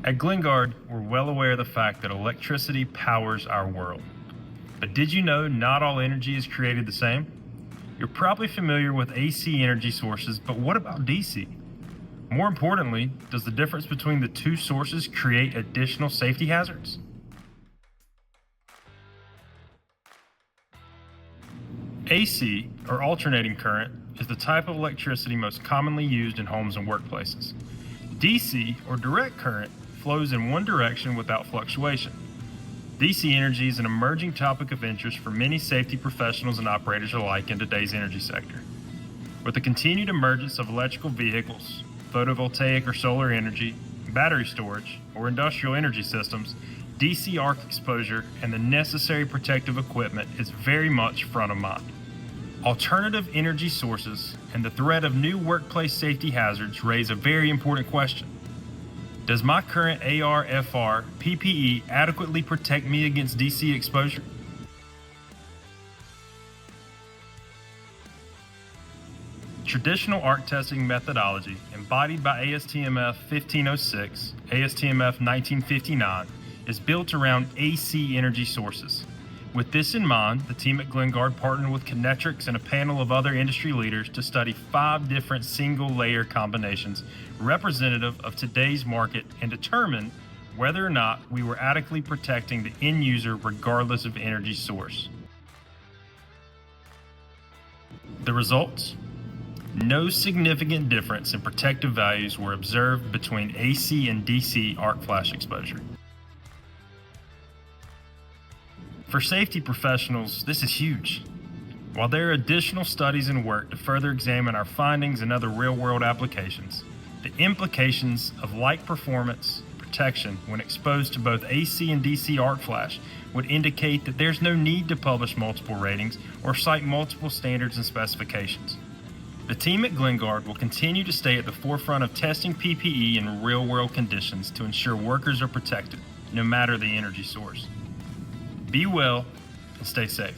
At GlenGuard, we're well aware of the fact that electricity powers our world. But did you know not all energy is created the same? You're probably familiar with AC energy sources, but what about DC? More importantly, does the difference between the two sources create additional safety hazards? AC, or alternating current, is the type of electricity most commonly used in homes and workplaces. DC, or direct current, flows in one direction without fluctuation. DC energy is an emerging topic of interest for many safety professionals and operators alike in today's energy sector. With the continued emergence of electrical vehicles, photovoltaic or solar energy, battery storage, or industrial energy systems, DC arc exposure and the necessary protective equipment is very much front of mind. Alternative energy sources and the threat of new workplace safety hazards raise a very important question. Does my current AR/FR PPE adequately protect me against DC exposure? Traditional arc testing methodology embodied by ASTM F1506, ASTM F1959 is built around AC energy sources. With this in mind, the team at GlenGuard partnered with Kinetrics and a panel of other industry leaders to study 5 different single-layer combinations representative of today's market and determine whether or not we were adequately protecting the end user regardless of energy source. The results? No significant difference in protective values were observed between AC and DC arc flash exposure. For safety professionals, this is huge. While there are additional studies and work to further examine our findings and other real-world applications, the implications of like performance protection when exposed to both AC and DC arc flash would indicate that there's no need to publish multiple ratings or cite multiple standards and specifications. The team at GlenGuard will continue to stay at the forefront of testing PPE in real-world conditions to ensure workers are protected, no matter the energy source. Be well and stay safe.